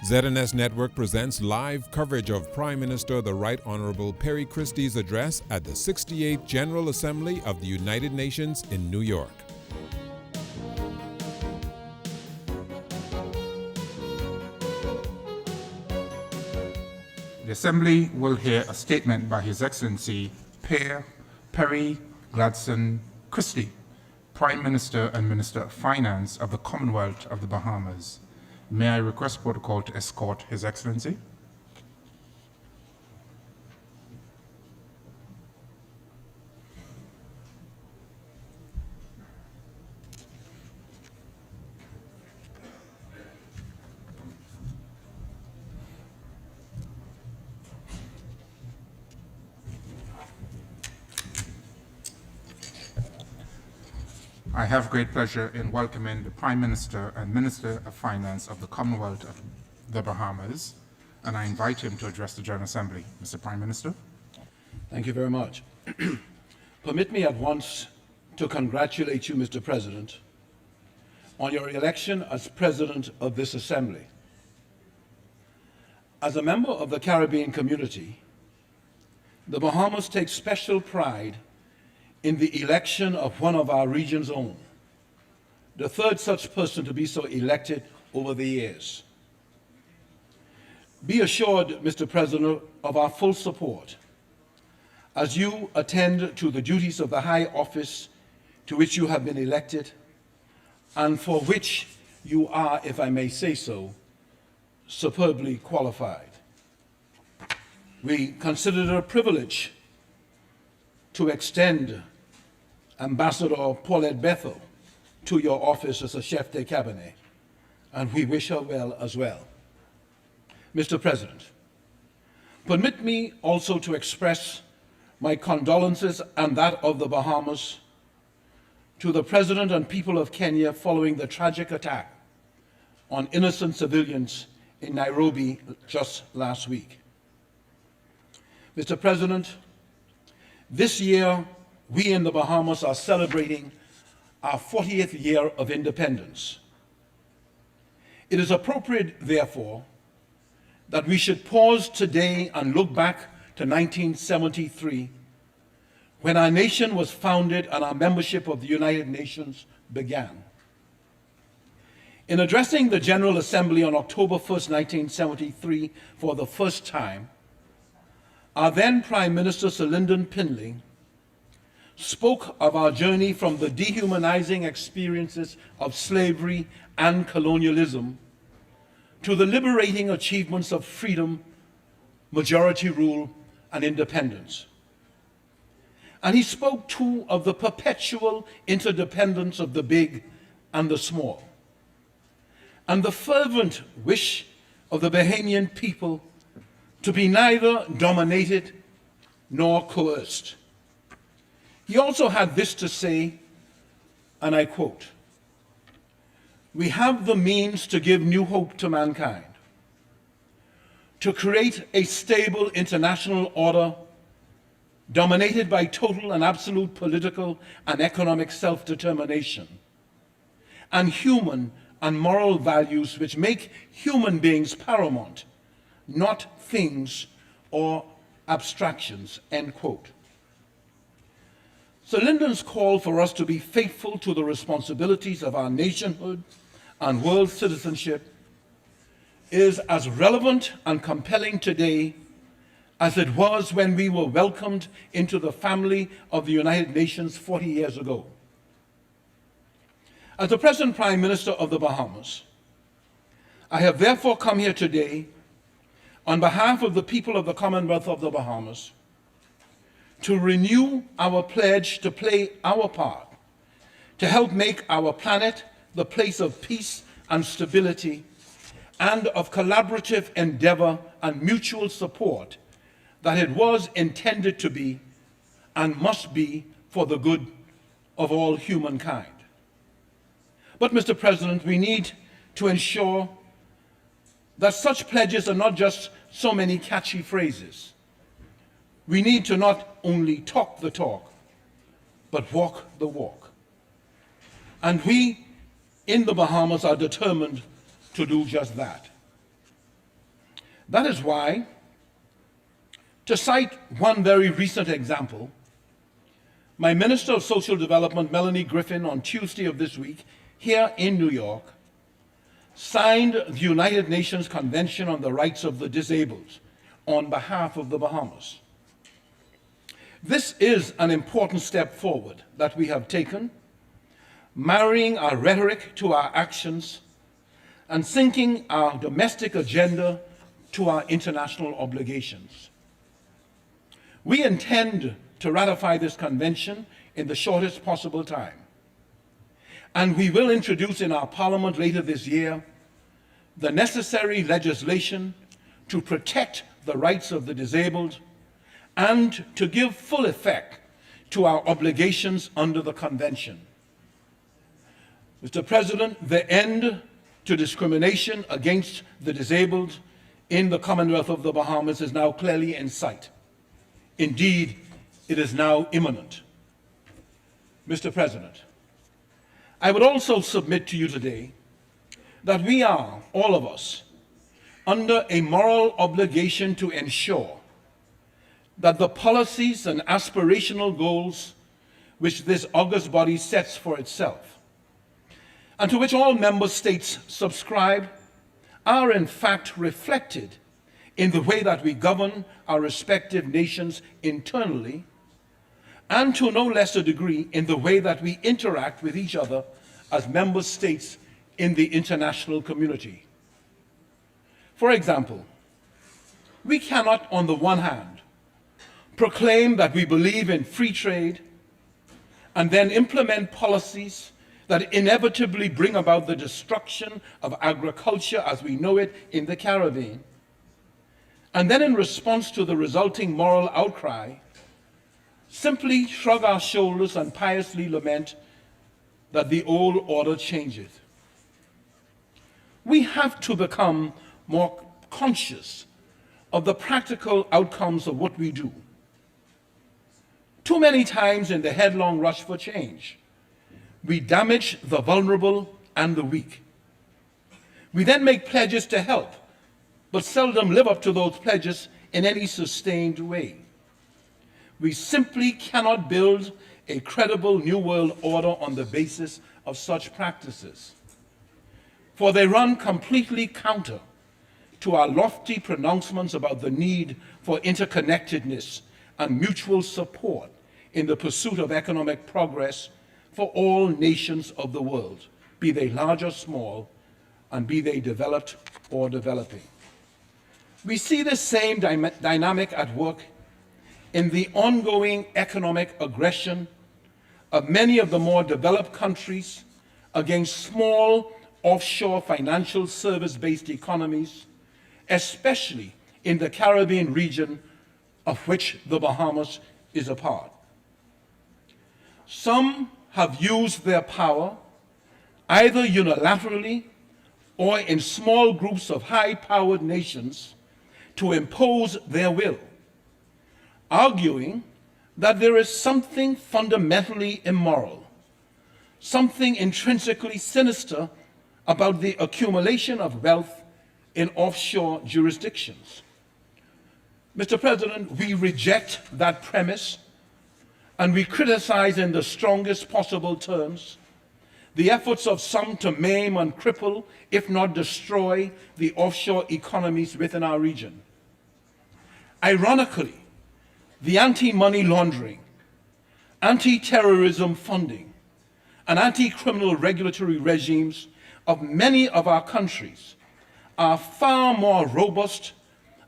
ZNS Network presents live coverage of Prime Minister the Right Honorable Perry Christie's address at the 68th General Assembly of the United Nations in New York. The Assembly will hear a statement by His Excellency Perry Gladstone Christie, Prime Minister and Minister of Finance of the Commonwealth of the Bahamas. May I request protocol to escort His Excellency? I have great pleasure in welcoming the Prime Minister and Minister of Finance of the Commonwealth of the Bahamas, and I invite him to address the General Assembly. Mr. Prime Minister. Thank you very much. Permit me at once to congratulate you, Mr. President, on your election as President of this Assembly. As a member of the Caribbean community, the Bahamas takes special pride in the election of one of our region's own, the third such person to be so elected over the years. Be assured, Mr. President, of our full support as you attend to the duties of the high office to which you have been elected and for which you are, if I may say so, superbly qualified. We consider it a privilege to extend Ambassador Paulette Bethel to your office as a chef de cabinet, and we wish her well as well. Mr. President, permit me also to express my condolences and that of the Bahamas to the President and people of Kenya following the tragic attack on innocent civilians in Nairobi just last week. Mr. President, this year, we in the Bahamas are celebrating our 40th year of independence. It is appropriate, therefore, that we should pause today and look back to 1973, when our nation was founded and our membership of the United Nations began. In addressing the General Assembly on October 1st, 1973, for the first time, our then Prime Minister, Sir Lyndon Pinley, spoke of our journey from the dehumanizing experiences of slavery and colonialism to the liberating achievements of freedom, majority rule, and independence. And he spoke too of the perpetual interdependence of the big and the small, and the fervent wish of the Bahamian people to be neither dominated nor coerced. He also had this to say, and I quote, "We have the means to give new hope to mankind, to create a stable international order dominated by total and absolute political and economic self-determination, and human and moral values which make human beings paramount, not things or abstractions," end quote. Sir Lyndon's call for us to be faithful to the responsibilities of our nationhood and world citizenship is as relevant and compelling today as it was when we were welcomed into the family of the United Nations 40 years ago. As the present Prime Minister of the Bahamas, I have therefore come here today on behalf of the people of the Commonwealth of the Bahamas to renew our pledge to play our part, to help make our planet the place of peace and stability, and of collaborative endeavor and mutual support that it was intended to be and must be for the good of all humankind. But, Mr. President, we need to ensure that such pledges are not just so many catchy phrases. We need to not only talk the talk, but walk the walk. And we in the Bahamas are determined to do just that. That is why, to cite one very recent example, my Minister of Social Development, Melanie Griffin, on Tuesday of this week, here in New York, signed the United Nations Convention on the Rights of the Disabled on behalf of the Bahamas. This is an important step forward that we have taken, marrying our rhetoric to our actions and syncing our domestic agenda to our international obligations. We intend to ratify this convention in the shortest possible time, and we will introduce in our Parliament later this year the necessary legislation to protect the rights of the disabled and to give full effect to our obligations under the Convention. Mr. President, the end to discrimination against the disabled in the Commonwealth of the Bahamas is now clearly in sight. Indeed, it is now imminent. Mr. President, I would also submit to you today that we are, all of us, under a moral obligation to ensure that the policies and aspirational goals which this august body sets for itself, and to which all member states subscribe, are in fact reflected in the way that we govern our respective nations internally, and to no lesser degree in the way that we interact with each other as member states in the international community. For example, we cannot, on the one hand, proclaim that we believe in free trade and then implement policies that inevitably bring about the destruction of agriculture as we know it in the Caribbean, and then in response to the resulting moral outcry, simply shrug our shoulders and piously lament that the old order changeth. We have to become more conscious of the practical outcomes of what we do. Too many times in the headlong rush for change, we damage the vulnerable and the weak. We then make pledges to help, but seldom live up to those pledges in any sustained way. We simply cannot build a credible New World Order on the basis of such practices, for they run completely counter to our lofty pronouncements about the need for interconnectedness and mutual support in the pursuit of economic progress for all nations of the world, be they large or small, and be they developed or developing. We see the same dynamic at work in the ongoing economic aggression of many of the more developed countries against small offshore financial service-based economies, especially in the Caribbean region of which the Bahamas is a part. Some have used their power, either unilaterally or in small groups of high-powered nations, to impose their will, arguing that there is something fundamentally immoral, something intrinsically sinister about the accumulation of wealth in offshore jurisdictions. Mr. President, we reject that premise, and we criticize in the strongest possible terms the efforts of some to maim and cripple, if not destroy, the offshore economies within our region. Ironically, the anti-money laundering, anti-terrorism funding, and anti-criminal regulatory regimes of many of our countries are far more robust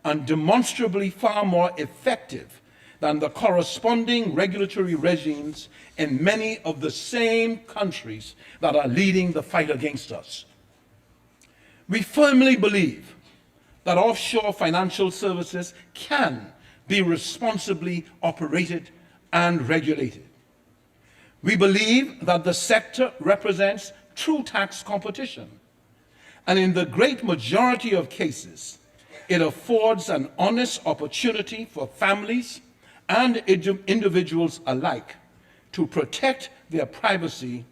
and demonstrably far more effective than the corresponding regulatory regimes in many of the same countries that are leading the fight against us. We firmly believe that offshore financial services can be responsibly operated and regulated. We believe that the sector represents true tax competition, and in the great majority of cases, it affords an honest opportunity for families and individuals alike to protect their privacy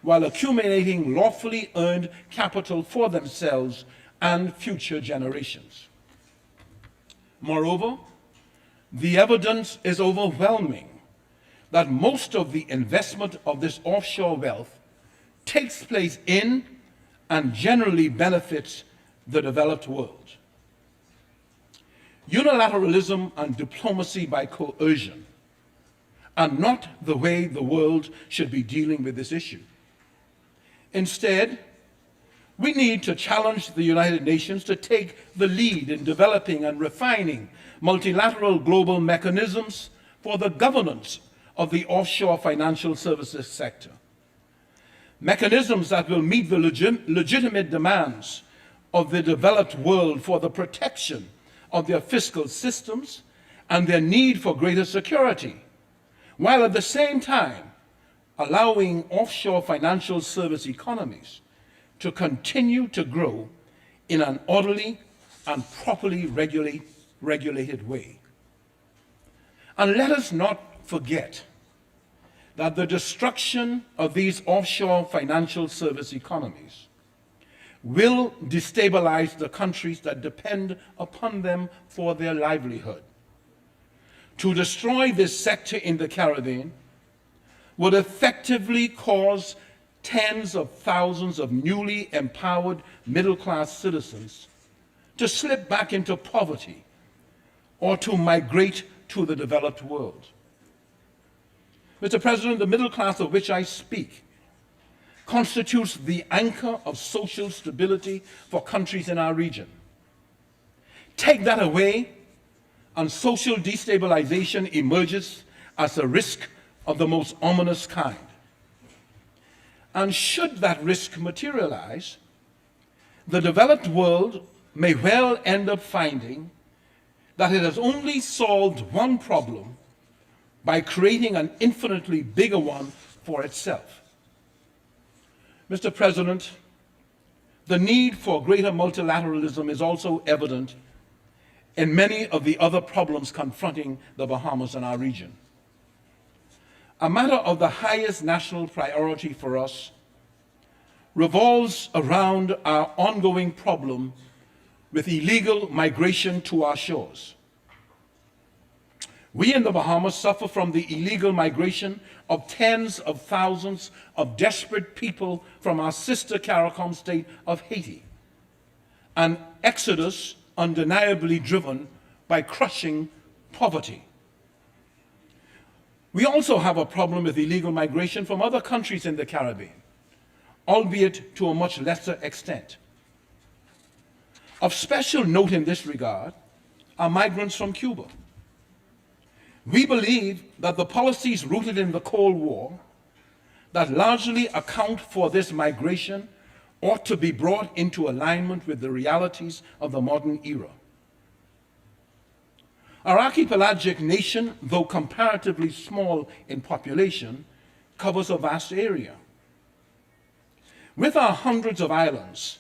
while accumulating lawfully earned capital for themselves and future generations. Moreover, the evidence is overwhelming that most of the investment of this offshore wealth takes place in and generally benefits the developed world. Unilateralism and diplomacy by coercion are not the way the world should be dealing with this issue. Instead, we need to challenge the United Nations to take the lead in developing and refining multilateral global mechanisms for the governance of the offshore financial services sector. Mechanisms that will meet the legitimate demands of the developed world for the protection of their fiscal systems and their need for greater security, while at the same time allowing offshore financial service economies to continue to grow in an orderly and properly regulated way. And let us not forget that the destruction of these offshore financial service economies will destabilize the countries that depend upon them for their livelihood. To destroy this sector in the Caribbean would effectively cause tens of thousands of newly empowered middle-class citizens to slip back into poverty or to migrate to the developed world. Mr. President, the middle class of which I speak constitutes the anchor of social stability for countries in our region. Take that away, and social destabilization emerges as a risk of the most ominous kind. And should that risk materialize, the developed world may well end up finding that it has only solved one problem by creating an infinitely bigger one for itself. Mr. President, the need for greater multilateralism is also evident in many of the other problems confronting the Bahamas and our region. A matter of the highest national priority for us revolves around our ongoing problem with illegal migration to our shores. We in the Bahamas suffer from the illegal migration of tens of thousands of desperate people from our sister CARICOM state of Haiti, an exodus undeniably driven by crushing poverty. We also have a problem with illegal migration from other countries in the Caribbean, albeit to a much lesser extent. Of special note in this regard are migrants from Cuba. We believe that the policies rooted in the Cold War that largely account for this migration ought to be brought into alignment with the realities of the modern era. Our archipelagic nation, though comparatively small in population, covers a vast area. With our hundreds of islands,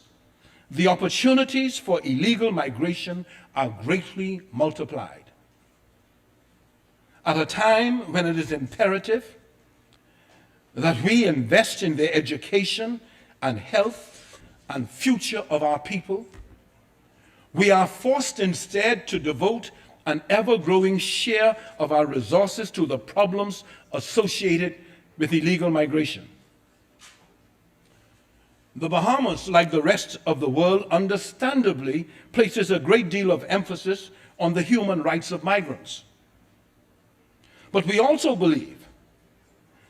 the opportunities for illegal migration are greatly multiplied. At a time when it is imperative that we invest in the education and health and future of our people, we are forced instead to devote an ever-growing share of our resources to the problems associated with illegal migration. The Bahamas, like the rest of the world, understandably places a great deal of emphasis on the human rights of migrants. But we also believe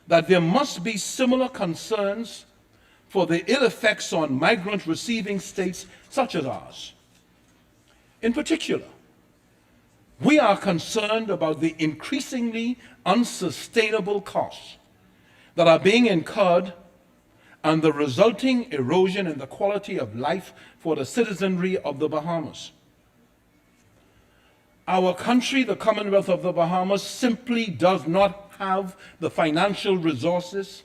that there must be similar concerns for the ill effects on migrant-receiving states such as ours. In particular, we are concerned about the increasingly unsustainable costs that are being incurred and the resulting erosion in the quality of life for the citizenry of the Bahamas. Our country, the Commonwealth of the Bahamas, simply does not have the financial resources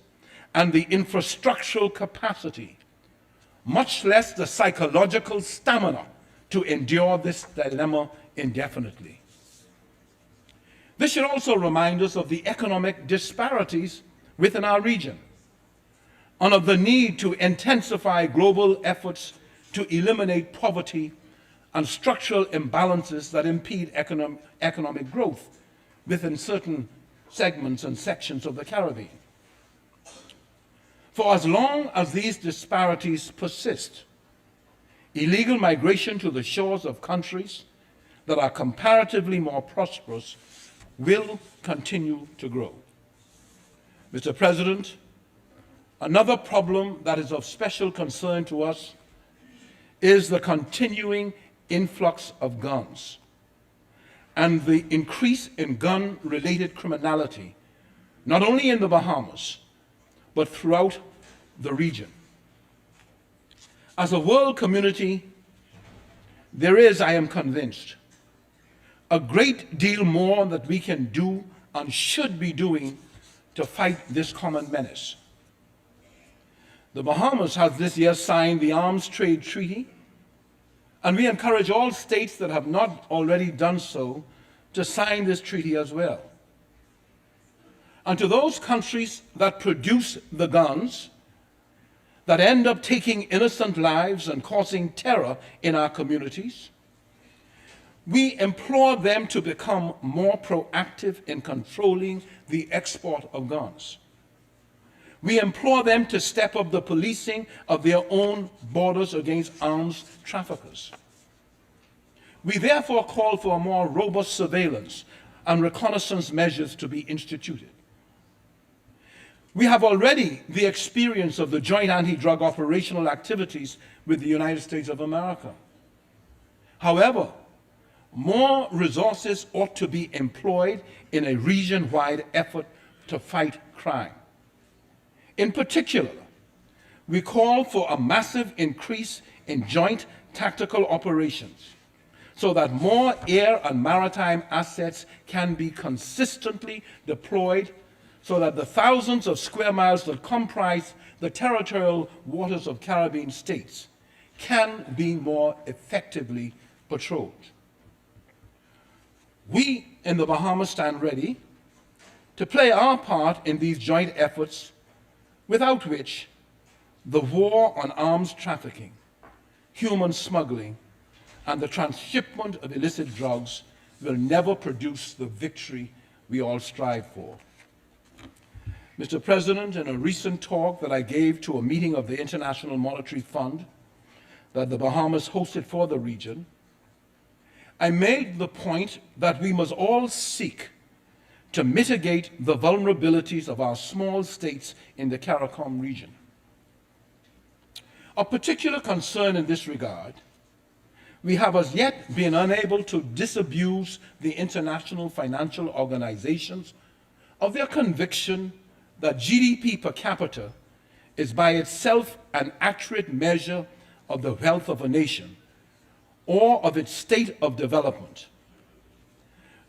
and the infrastructural capacity, much less the psychological stamina, to endure this dilemma indefinitely. This should also remind us of the economic disparities within our region and of the need to intensify global efforts to eliminate poverty and structural imbalances that impede economic growth within certain segments and sections of the Caribbean. For as long as these disparities persist, illegal migration to the shores of countries that are comparatively more prosperous will continue to grow. Mr. President, another problem that is of special concern to us is the continuing influx of guns and the increase in gun-related criminality, not only in the Bahamas, but throughout the region. As a world community, there is, I am convinced, a great deal more that we can do and should be doing to fight this common menace. The Bahamas has this year signed the Arms Trade Treaty, and we encourage all states that have not already done so to sign this treaty as well. And to those countries that produce the guns that end up taking innocent lives and causing terror in our communities, we implore them to become more proactive in controlling the export of guns. We implore them to step up the policing of their own borders against arms traffickers. We therefore call for a more robust surveillance and reconnaissance measures to be instituted. We have already the experience of the joint anti-drug operational activities with the United States of America. However, more resources ought to be employed in a region-wide effort to fight crime. In particular, we call for a massive increase in joint tactical operations so that more air and maritime assets can be consistently deployed so that the thousands of square miles that comprise the territorial waters of Caribbean states can be more effectively patrolled. We in the Bahamas stand ready to play our part in these joint efforts, without which the war on arms trafficking, human smuggling, and the transshipment of illicit drugs will never produce the victory we all strive for. Mr. President, in a recent talk that I gave to a meeting of the International Monetary Fund that the Bahamas hosted for the region, I made the point that we must all seek to mitigate the vulnerabilities of our small states in the CARICOM region. Of particular concern in this regard, we have as yet been unable to disabuse the international financial organizations of their conviction that GDP per capita is by itself an accurate measure of the wealth of a nation or of its state of development.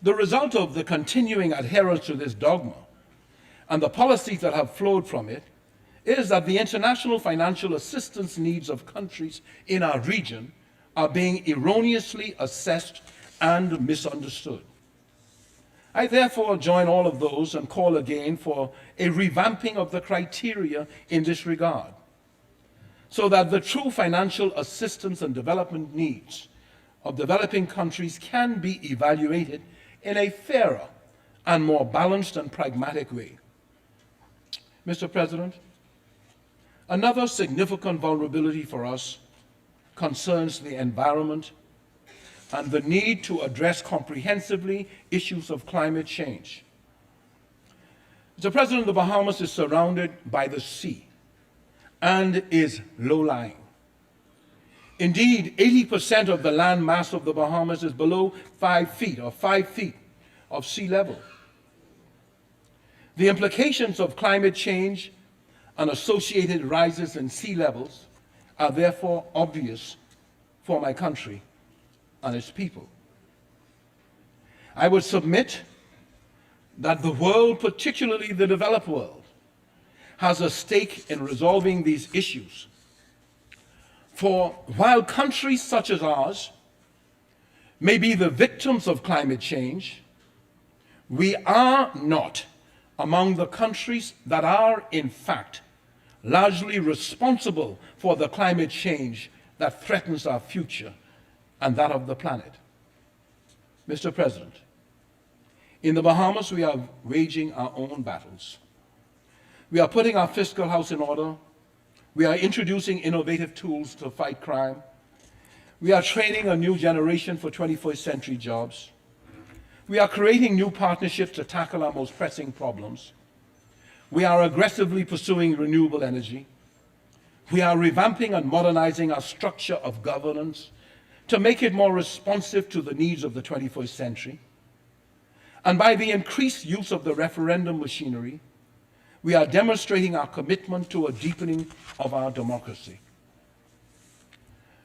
The result of the continuing adherence to this dogma and the policies that have flowed from it is that the international financial assistance needs of countries in our region are being erroneously assessed and misunderstood. I therefore join all of those and call again for a revamping of the criteria in this regard, so that the true financial assistance and development needs of developing countries can be evaluated in a fairer and more balanced and pragmatic way. Mr. President, another significant vulnerability for us concerns the environment and the need to address comprehensively issues of climate change. Mr. President, the Bahamas is surrounded by the sea and is low-lying. Indeed, 80% of the land mass of the Bahamas is below 5 feet or 5 feet of sea level. The implications of climate change and associated rises in sea levels are therefore obvious for my country and its people. I would submit that the world, particularly the developed world, has a stake in resolving these issues. For while countries such as ours may be the victims of climate change, we are not among the countries that are, in fact, largely responsible for the climate change that threatens our future and that of the planet. Mr. President, in the Bahamas, we are waging our own battles. We are putting our fiscal house in order. We are introducing innovative tools to fight crime. We are training a new generation for 21st century jobs. We are creating new partnerships to tackle our most pressing problems. We are aggressively pursuing renewable energy. We are revamping and modernizing our structure of governance to make it more responsive to the needs of the 21st century. And by the increased use of the referendum machinery, we are demonstrating our commitment to a deepening of our democracy.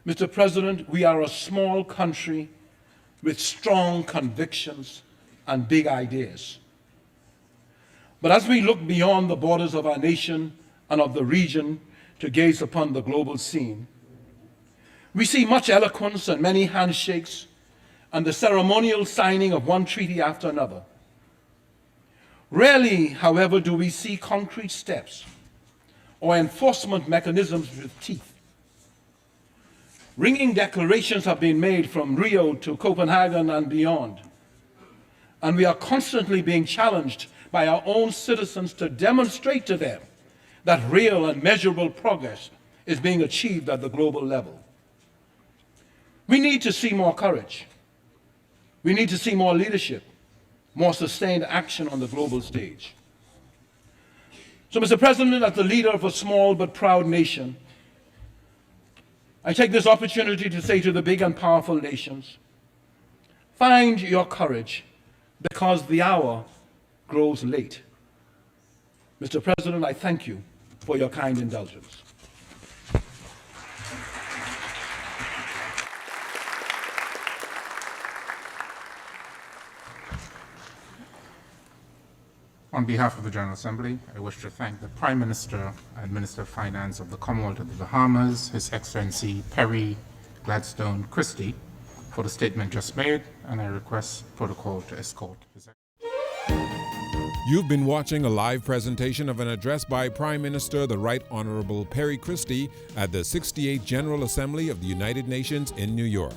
Mr. President, we are a small country with strong convictions and big ideas. But as we look beyond the borders of our nation and of the region to gaze upon the global scene, we see much eloquence and many handshakes and the ceremonial signing of one treaty after another. Rarely, however, do we see concrete steps or enforcement mechanisms with teeth. Ringing declarations have been made from Rio to Copenhagen and beyond, and we are constantly being challenged by our own citizens to demonstrate to them that real and measurable progress is being achieved at the global level. We need to see more courage. We need to see more leadership, more sustained action on the global stage. So, Mr. President, as the leader of a small but proud nation, I take this opportunity to say to the big and powerful nations, find your courage because the hour grows late. Mr. President, I thank you for your kind indulgence. On behalf of the General Assembly, I wish to thank the Prime Minister and Minister of Finance of the Commonwealth of the Bahamas, His Excellency Perry Gladstone Christie, for the statement just made, and I request protocol to escort His Excellency. You've been watching a live presentation of an address by Prime Minister the Right Honorable Perry Christie at the 68th General Assembly of the United Nations in New York.